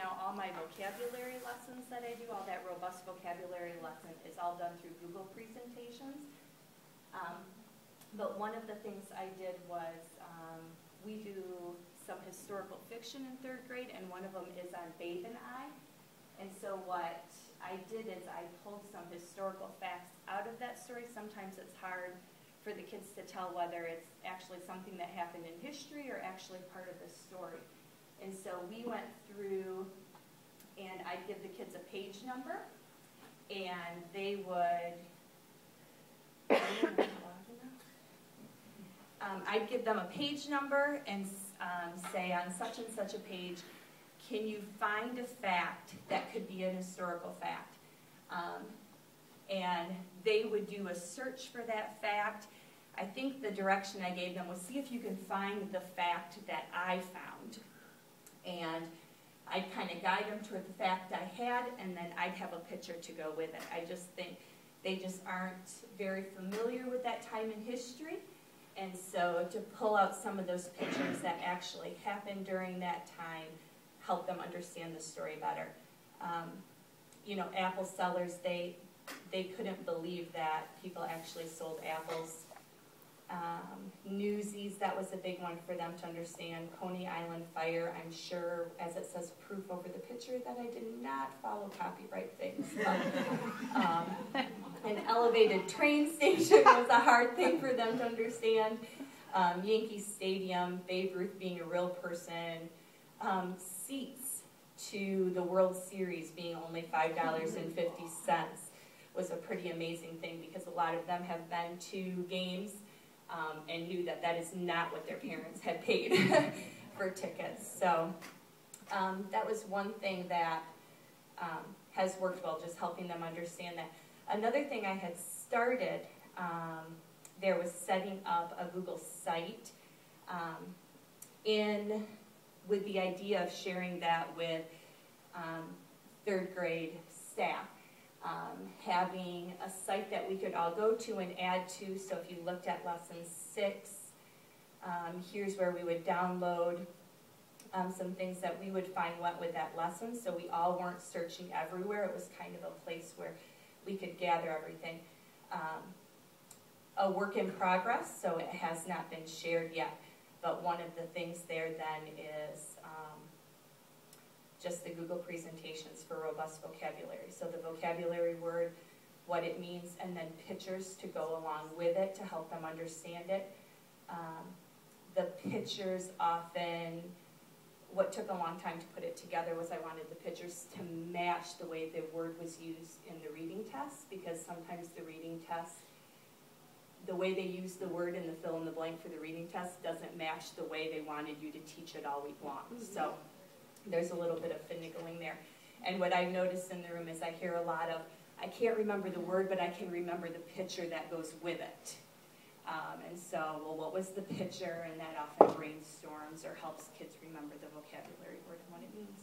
now all my vocabulary lessons that I do, all that robust vocabulary lesson is all done through Google presentations. But one of the things I did was we do some historical fiction in 3rd grade, and one of them is on Babe and I. And so what I did is I pulled some historical facts out of that story. Sometimes it's hard for the kids to tell whether it's actually something that happened in history or actually part of the story. And so we went through, and I'd give the kids a page number, and they would, I'd give them a page number and say on such and such a page, can you find a fact that could be an historical fact? And they would do a search for that fact. I think the direction I gave them was see if you can find the fact that I found. And I'd kind of guide them toward the fact I had, and then I'd have a picture to go with it. I just think they just aren't very familiar with that time in history. And so to pull out some of those pictures that actually happened during that time, help them understand the story better. You know, apple sellers, they couldn't believe that people actually sold apples. Newsies, that was a big one for them to understand. Coney Island fire, I'm sure, as it says proof over the picture, that I did not follow copyright things. But, an elevated train station was a hard thing for them to understand. Yankee Stadium, Babe Ruth being a real person. Seats to the World Series being only $5.50 was a pretty amazing thing, because a lot of them have been to games and knew that that is not what their parents had paid for tickets. So that was one thing that has worked well, just helping them understand that. Another thing I had started there was setting up a Google site with the idea of sharing that with 3rd grade staff. Having a site that we could all go to and add to. So if you looked at lesson 6, here's where we would download some things that we would find went with that lesson. So we all weren't searching everywhere. It was kind of a place where we could gather everything. A work in progress, so it has not been shared yet. But one of the things there then is just the Google presentations for robust vocabulary. So the vocabulary word, what it means, and then pictures to go along with it to help them understand it. The pictures often, what took a long time to put it together was I wanted the pictures to match the way the word was used in the reading test, because sometimes the reading test, the way they use the word in the fill in the blank for the reading test doesn't match the way they wanted you to teach it all week long. So there's a little bit of finagling there. And what I've noticed in the room is I hear a lot of, I can't remember the word, but I can remember the picture that goes with it. And so, well, what was the picture? And that often brainstorms or helps kids remember the vocabulary word and what it means.